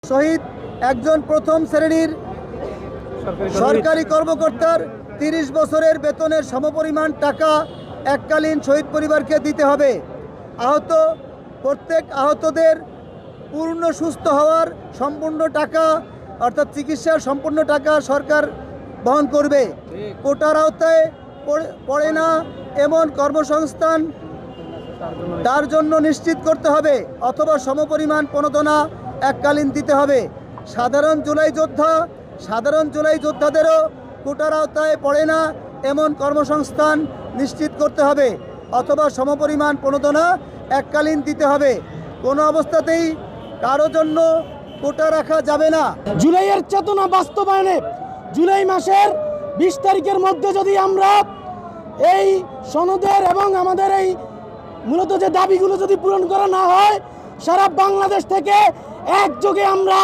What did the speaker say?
শহীদ একজন প্রথম শ্রেণীর সরকারি কর্মকর্তার ৩০ বছরের বেতনের সমপরিমাণ টাকা এককালীন শহীদ পরিবারকে দিতে হবে। প্রত্যেক আহতদের পূর্ণ সুস্থ হওয়ার সম্পূর্ণ টাকা অর্থাৎ চিকিৎসার সম্পূর্ণ টাকা সরকার বহন করবে। কোটার আওতায় পড়ে না এমন কর্মসংস্থান তার জন্য নিশ্চিত করতে হবে অথবা সমপরিমাণ প্রণোদনা এককালীন দিতে হবে। সাধারণ জুলাই যোদ্ধাদেরও কোটার আওতায় পড়ে না এমন কর্মসংস্থান নিশ্চিত করতে হবে অথবা সমপরিমাণ প্রণোদনা এককালীন দিতে হবে। কোনো অবস্থাতেই কারো জন্য কোটা রাখা যাবে না। জুলাইয়ের চেতনা বাস্তবায়নে জুলাই মাসের 20 তারিখের মধ্যে যদি আমরা এই সনদের এবং আমাদের এই মূলত যে দাবিগুলো যদি পূরণ করা না হয়, সারা বাংলাদেশ থেকে একযোগে আমরা